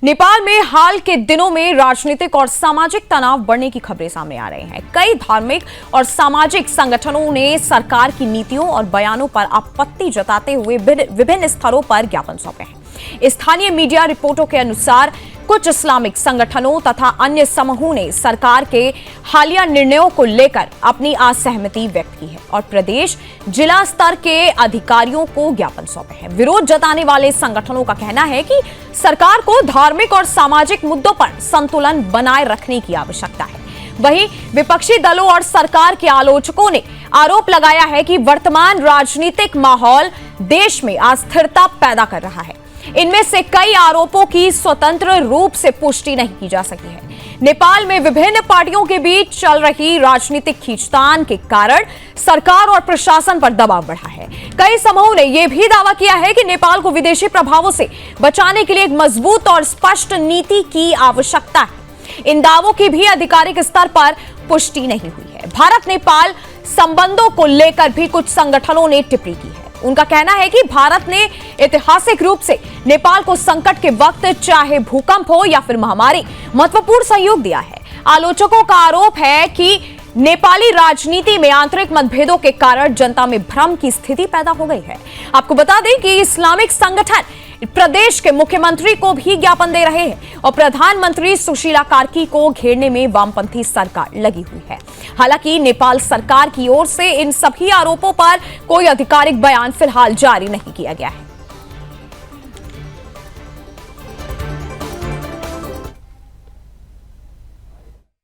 नेपाल में हाल के दिनों में राजनीतिक और सामाजिक तनाव बढ़ने की खबरें सामने आ रही हैं। कई धार्मिक और सामाजिक संगठनों ने सरकार की नीतियों और बयानों पर आपत्ति जताते हुए विभिन्न स्तरों पर ज्ञापन सौंपे हैं। स्थानीय मीडिया रिपोर्टों के अनुसार कुछ इस्लामिक संगठनों तथा अन्य समूहों ने सरकार के हालिया निर्णयों को लेकर अपनी असहमति व्यक्त की है और प्रदेश जिला स्तर के अधिकारियों को ज्ञापन सौंपे हैं। विरोध जताने वाले संगठनों का कहना है कि सरकार को धार्मिक और सामाजिक मुद्दों पर संतुलन बनाए रखने की आवश्यकता है। वहीं विपक्षी दलों और सरकार के आलोचकों ने आरोप लगाया है कि वर्तमान राजनीतिक माहौल देश में अस्थिरता पैदा कर रहा है। इनमें से कई आरोपों की स्वतंत्र रूप से पुष्टि नहीं की जा सकी है। नेपाल में विभिन्न पार्टियों के बीच चल रही राजनीतिक खींचतान के कारण सरकार और प्रशासन पर दबाव बढ़ा है। कई समूहों ने यह भी दावा किया है कि नेपाल को विदेशी प्रभावों से बचाने के लिए एक मजबूत और स्पष्ट नीति की आवश्यकता है। इन दावों की भी आधिकारिक स्तर पर पुष्टि नहीं हुई है। भारत नेपाल संबंधों को लेकर भी कुछ संगठनों ने टिप्पणी की है। उनका कहना है कि भारत ने ऐतिहासिक रूप से नेपाल को संकट के वक्त चाहे भूकंप हो या फिर महामारी महत्वपूर्ण सहयोग दिया है। आलोचकों का आरोप है कि नेपाली राजनीति में आंतरिक मतभेदों के कारण जनता में भ्रम की स्थिति पैदा हो गई है। आपको बता दें कि इस्लामिक संगठन प्रदेश के मुख्यमंत्री को भी ज्ञापन दे रहे हैं और प्रधानमंत्री सुशीला कार्की को घेरने में वामपंथी सरकार लगी हुई है। हालांकि नेपाल सरकार की ओर से इन सभी आरोपों पर कोई आधिकारिक बयान फिलहाल जारी नहीं किया गया है।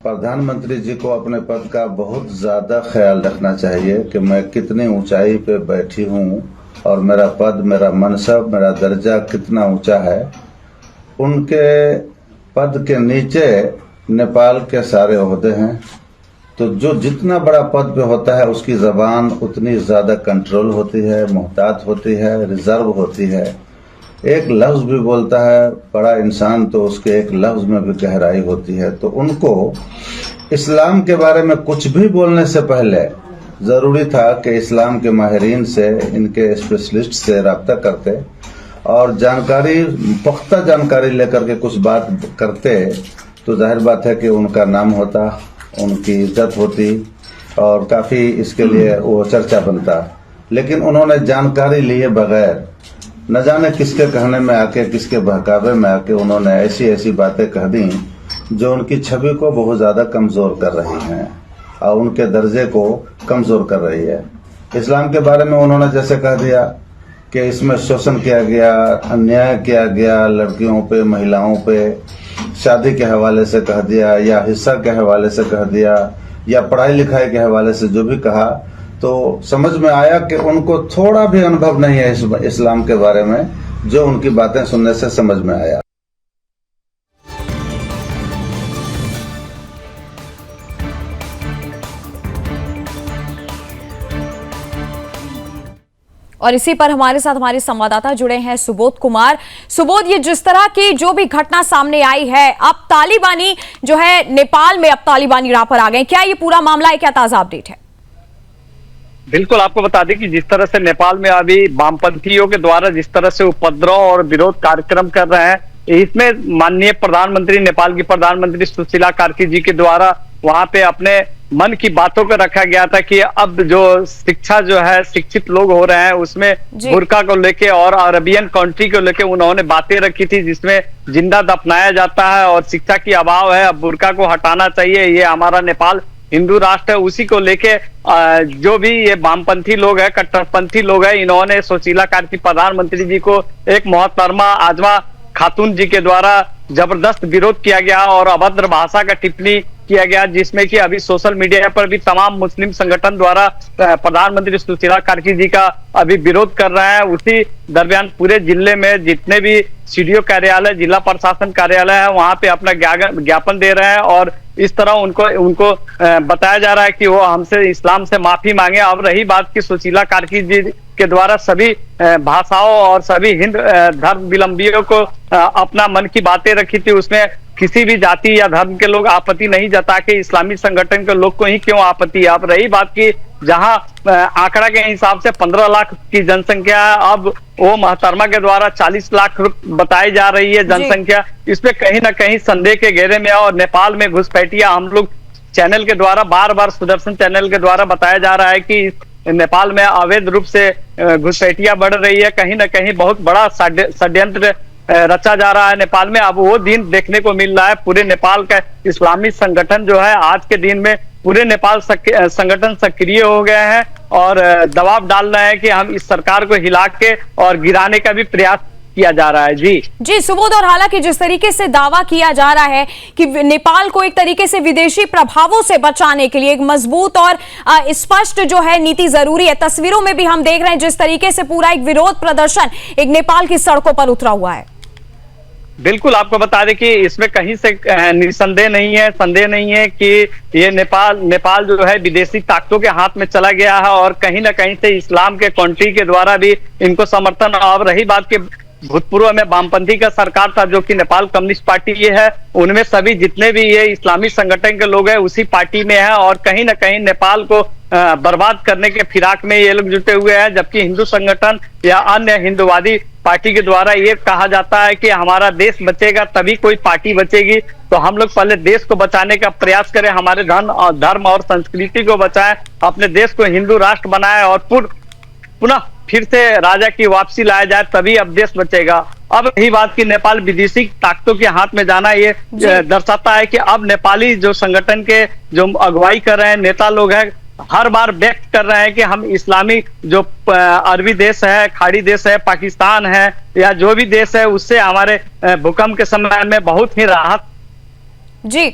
प्रधानमंत्री जी को अपने पद का बहुत ज्यादा ख्याल रखना चाहिए कि मैं कितनी ऊंचाई पे बैठी हूं और मेरा पद, मेरा मनसब, मेरा दर्जा कितना ऊंचा है। उनके पद के नीचे नेपाल के सारे ओहदे हैं, तो जो जितना बड़ा पद पे होता है उसकी जबान उतनी ज्यादा कंट्रोल होती है, मोहतात होती है, रिजर्व होती है। एक लफ्ज भी बोलता है बड़ा इंसान तो उसके एक लफ्ज में भी गहराई होती है। तो उनको इस्लाम के बारे में कुछ भी बोलने से पहले जरूरी था कि इस्लाम के माहिरीन से, इनके स्पेशलिस्ट से रब्ता करते और जानकारी, पुख्ता जानकारी लेकर के कुछ बात करते, तो जाहिर बात है कि उनका नाम होता, उनकी इज्जत होती और काफी इसके लिए वो चर्चा बनता। लेकिन उन्होंने जानकारी लिए बगैर न जाने किसके कहने में आके, किसके बहकावे में आके उन्होंने ऐसी ऐसी बातें कह दी जो उनकी छवि को बहुत ज्यादा कमजोर कर रही हैं और उनके दर्जे को कमजोर कर रही है। इस्लाम के बारे में उन्होंने जैसे कह दिया कि इसमें शोषण किया गया, अन्याय किया गया लड़कियों पे, महिलाओं पे, शादी के हवाले से कह दिया या हिस्सा के हवाले से कह दिया या पढ़ाई लिखाई के हवाले से जो भी कहा, तो समझ में आया कि उनको थोड़ा भी अनुभव नहीं है इस्लाम के बारे में, जो उनकी बातें सुनने से समझ में आया। और इसी पर हमारे साथ हमारे संवाददाता जुड़े हैं सुबोध कुमार। सुबोध, ये जिस तरह की जो भी घटना सामने आई है, अब तालिबानी जो है नेपाल में, अब तालिबानी राह पर आ गए, क्या ये पूरा मामला है, क्या ताजा अपडेट है? बिल्कुल, आपको बता दें कि जिस तरह से नेपाल में अभी वामपंथियों के द्वारा जिस तरह से उपद्रव और विरोध कार्यक्रम कर रहे हैं, इसमें माननीय प्रधानमंत्री, नेपाल की प्रधानमंत्री सुशीला कार्की जी के द्वारा वहां पे अपने मन की बातों को रखा गया था कि अब जो शिक्षा जो है, शिक्षित लोग हो रहे हैं उसमें बुर्का को लेके और अरबियन कंट्री को लेके उन्होंने बातें रखी थी जिसमें जिंदा दफनाया जाता है और शिक्षा की अभाव है, अब बुर्का को हटाना चाहिए, ये हमारा नेपाल हिंदू राष्ट्र है। उसी को लेके जो भी ये वामपंथी लोग हैं, कट्टरपंथी लोग हैं, इन्होंने सुशीला कार्की प्रधानमंत्री जी को एक मोहतरमा आजमा खातून जी के द्वारा जबरदस्त विरोध किया गया और अभद्र भाषा का टिप्पणी किया गया, जिसमें कि अभी सोशल मीडिया पर भी तमाम मुस्लिम संगठन द्वारा प्रधानमंत्री सुशीला कार्की जी का अभी विरोध कर रहे हैं। उसी दरमियान पूरे जिले में जितने भी सीडीओ कार्यालय, जिला प्रशासन कार्यालय है, वहां पे अपना ज्ञापन दे रहे हैं और इस तरह उनको बताया जा रहा है कि वो हमसे इस्लाम से माफी मांगे। अब रही बात की सुशीला कार्की जी के द्वारा सभी भाषाओं और सभी हिंद धर्मावलंबियों को अपना मन की बातें रखी थी। उसमें किसी भी जाति या धर्म के लोग आपत्ति नहीं जता के इस्लामी संगठन के लोग को ही क्यों आपत्ति है। अब रही बात की जहां आंकड़ा के हिसाब से 15 लाख की जनसंख्या है, अब वो महतरमा के द्वारा 40 लाख बताई जा रही है जनसंख्या। इसमें कहीं ना कहीं संदेह के घेरे में है। और नेपाल में घुसपैठिया हम लोग चैनल के द्वारा बार बार सुदर्शन चैनल के द्वारा बताया जा रहा है कि नेपाल में अवैध रूप से घुसपैठिया बढ़ रही है। कहीं ना कहीं बहुत बड़ा षड्यंत्र रचा जा रहा है नेपाल में। अब वो दिन देखने को मिल रहा है। पूरे नेपाल का इस्लामी संगठन जो है आज के दिन में पूरे नेपाल संगठन सक्रिय हो गए हैं और दबाव डाल रहे हैं कि हम इस सरकार को हिला के और गिराने का भी प्रयास किया जा रहा है। जी सुबोध, और हालांकि जिस तरीके से दावा किया जा रहा है कि नेपाल को एक तरीके से विदेशी प्रभावों से बचाने के लिए एक मजबूत और स्पष्ट जो है नीति जरूरी है। तस्वीरों में भी हम देख रहे हैं जिस तरीके से पूरा एक विरोध प्रदर्शन एक नेपाल की सड़कों पर उतरा हुआ है। बिल्कुल, आपको बता दें कि इसमें कहीं से संदेह नहीं है कि ये नेपाल जो है विदेशी ताकतों के हाथ में चला गया है और कहीं ना कहीं से इस्लाम के कंट्री के द्वारा भी इनको समर्थन। अब रही बात कि भूतपूर्व में वामपंथी का सरकार था जो कि नेपाल कम्युनिस्ट पार्टी ये है, उनमें सभी जितने भी ये इस्लामी संगठन के लोग हैं उसी पार्टी में है और कहीं ना कहीं नेपाल को बर्बाद करने के फिराक में ये लोग जुटे हुए हैं। जबकि हिंदू संगठन या अन्य हिंदुवादी पार्टी के द्वारा ये कहा जाता है कि हमारा देश बचेगा तभी कोई पार्टी बचेगी, तो हम लोग पहले देश को बचाने का प्रयास करें, हमारे धर्म और संस्कृति को बचाएं, अपने देश को हिंदू राष्ट्र बनाएं और पुनः फिर से राजा की वापसी लाया जाए, तभी अब देश बचेगा। अब यही बात की नेपाल विदेशी ताकतों के हाथ में जाना ये दर्शाता है कि अब नेपाली जो संगठन के जो अगुवाई कर रहे हैं नेता लोग हैं हर बार व्यक्त कर रहे हैं कि हम इस्लामी जो अरबी देश है, खाड़ी देश है, पाकिस्तान है या जो भी देश है उससे हमारे भूकंप के समय में बहुत ही राहत। जी